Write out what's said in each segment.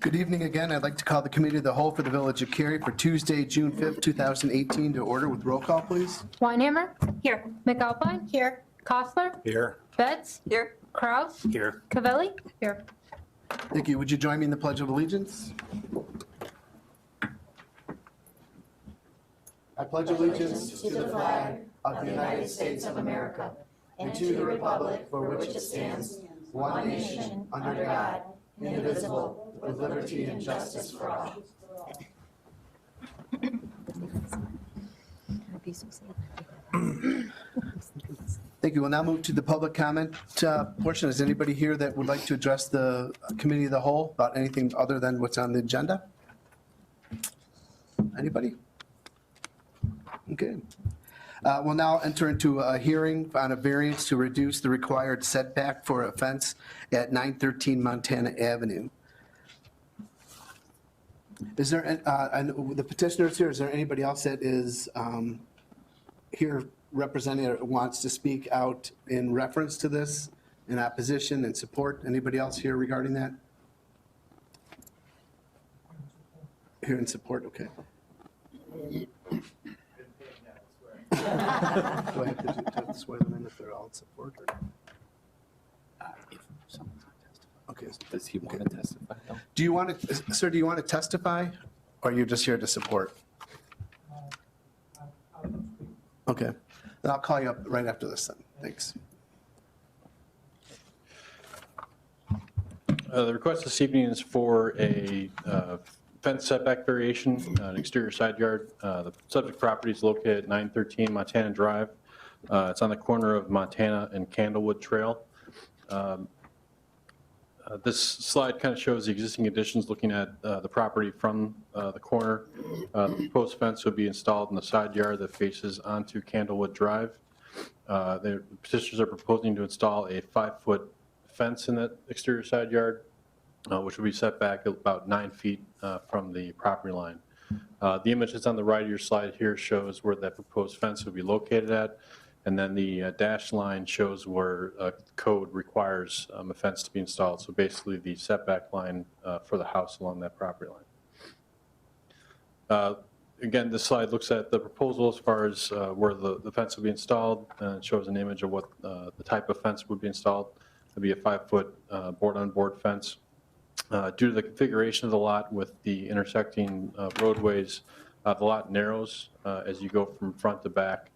Good evening again. I'd like to call the Committee of the Whole for the Village of Cary for Tuesday, June 5th, 2018 to order with roll call, please. Weinhammer. Here. McAlpine. Here. Kostler. Here. Betts. Here. Kraus. Here. Cavelli. Here. Thank you. Would you join me in the Pledge of Allegiance? I pledge allegiance to the flag of the United States of America and to the republic for which it stands, one nation, under God, indivisible, with liberty and justice for all. Thank you. We'll now move to the public comment portion. Is anybody here that would like to address the Committee of the Whole about anything other than what's on the agenda? Anybody? Okay. We'll now enter into a hearing on a variance to reduce the required setback for a fence at 913 Montana Avenue. Is there, the petitioners here, is there anybody else that is here representing or wants to speak out in reference to this, in opposition and support? Anybody else here regarding that? Here in support, okay. Do I have to swear them in if they're all in support? Or? If someone's going to testify. Okay. Does he want to testify? though? Do you want to, sir, do you want to testify or you're just here to support? Okay. Then I'll call you up right after this then. Thanks. The request this evening is for a fence setback variation, an exterior side yard. The subject property is located at 913 Montana Drive. It's on the corner of Montana and Candlewood Trail. This slide kind of shows the existing additions looking at the property from the corner. The proposed fence would be installed in the side yard that faces onto Candlewood Drive. The petitioners are proposing to install a 5-foot fence in that exterior side yard, which will be set back about 9 feet from the property line. The image that's on the right of your slide here shows where that proposed fence would be located at, and then the dashed line shows where code requires a fence to be installed. So basically the setback line for the house along that property line. Again, this slide looks at the proposal as far as where the fence will be installed, and it shows an image of what the type of fence would be installed. It would be a 5-foot board-on-board fence. Due to the configuration of the lot with the intersecting roadways, the lot narrows as you go from front to back.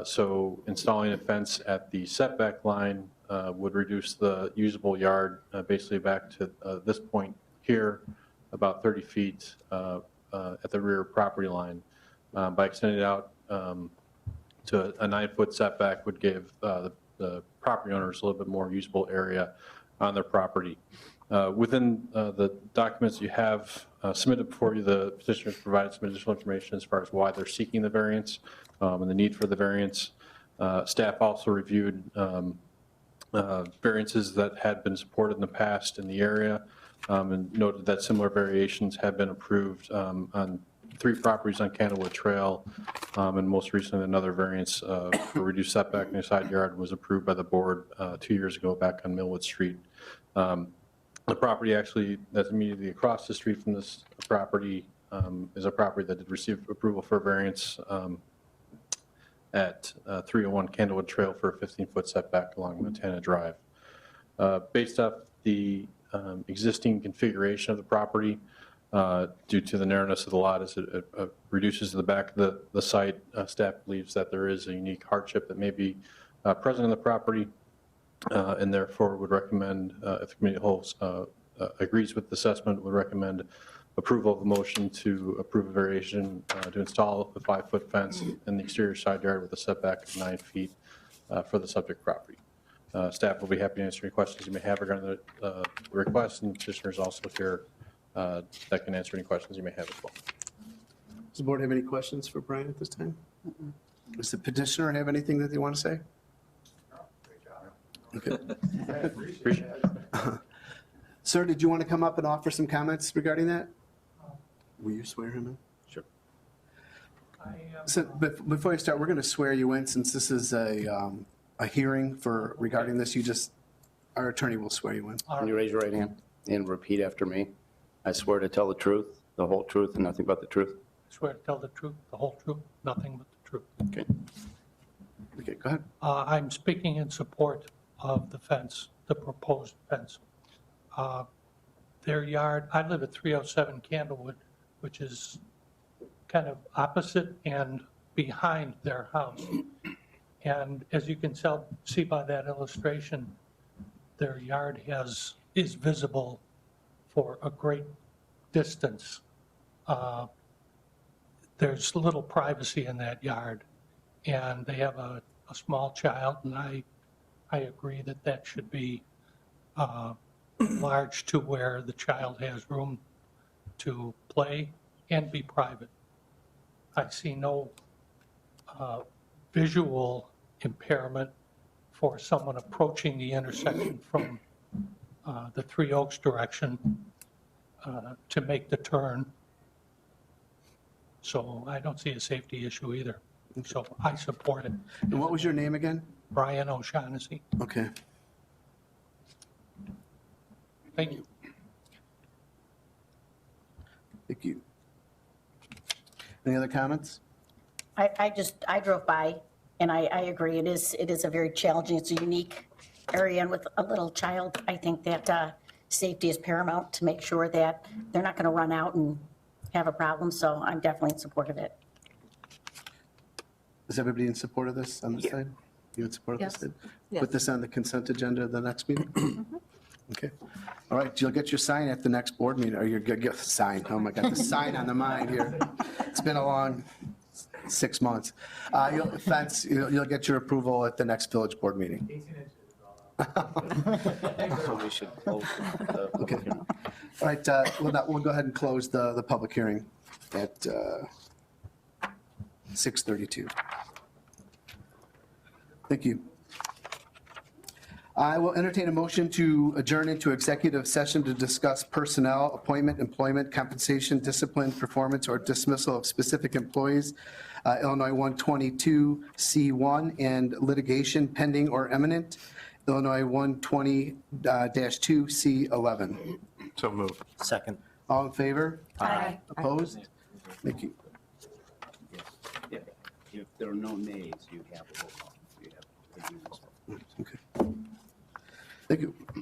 So installing a fence at the setback line would reduce the usable yard basically back to this point here, about 30 feet at the rear property line. By extending it out to a 9-foot setback would give the property owners a little bit more usable area on their property. Within the documents you have submitted before you, the petitioners provided some additional information as far as why they're seeking the variance and the need for the variance. Staff also reviewed variances that had been supported in the past in the area and noted that similar variations have been approved on 3 properties on Candlewood Trail, and most recently another variance for reduced setback in the side yard was approved by the board 2 years ago back on Millwood Street. The property actually that's immediately across the street from this property is a property that did receive approval for a variance at 301 Candlewood Trail for a 15-foot setback along Montana Drive. Based off the existing configuration of the property, due to the narrowness of the lot as it reduces to the back of the site, staff believes that there is a unique hardship that may be present in the property. And therefore would recommend, if the committee holds, agrees with the assessment, would recommend approval of the motion to approve a variation to install a 5-foot fence in the exterior side yard with a setback of 9 feet for the subject property. Staff will be happy to answer any questions you may have regarding the request, and petitioners also here that can answer any questions you may have as well. Does the board have any questions for Brian at this time? Does the petitioner have anything that they want to say? Okay. Appreciate it. Sir, did you want to come up and offer some comments regarding that? Will you swear him in? Sure. So before you start, we're going to swear you in since this is a hearing for regarding this. Our attorney will swear you in. Can you raise your right hand? and repeat after me. I swear to tell the truth, the whole truth, and nothing but the truth. Swear to tell the truth, the whole truth, nothing but the truth. Okay. Okay, go ahead. I'm speaking in support of the fence, the proposed fence. Their yard, I live at 307 Candlewood, which is kind of opposite and behind their house. And as you can see by that illustration, their yard is visible for a great distance. There's little privacy in that yard, and they have a small child, and I agree that that should be large to where the child has room to play and be private. I see no visual impairment for someone approaching the intersection from the Three Oaks direction to make the turn. So I don't see a safety issue either. So I support it. And what was your name again? Brian O'Shaughnessy. Okay. Thank you. Thank you. Any other comments? I drove by, and I agree, it is a very challenging, it's a unique area, and with a little child, I think that safety is paramount to make sure that they're not going to run out and have a problem, so I'm definitely in support of it. Is everybody in support of this on this side? You in support of this? Yes. Sid? Yes. Put this on the consent agenda at the next meeting? Okay. All right, you'll get your sign at the next board meeting, or you're going to get the sign. Oh my God, the sign on the mind here. It's been a long 6 months. You'll get your approval at the next village board meeting. So we should close the public Okay. hearing. All right, we'll go ahead and close the public hearing at 6:32. Thank you. I will entertain a motion to adjourn into executive session to discuss personnel, appointment, employment, compensation, discipline, performance, or dismissal of specific employees, Illinois 122C1, and litigation pending or imminent, Illinois 120-2C11. So moved. Second. All in favor? Aye. Opposed? Thank you. Yeah. If there are no nays, you have a roll call. You have the unanimous vote. Okay. Thank you.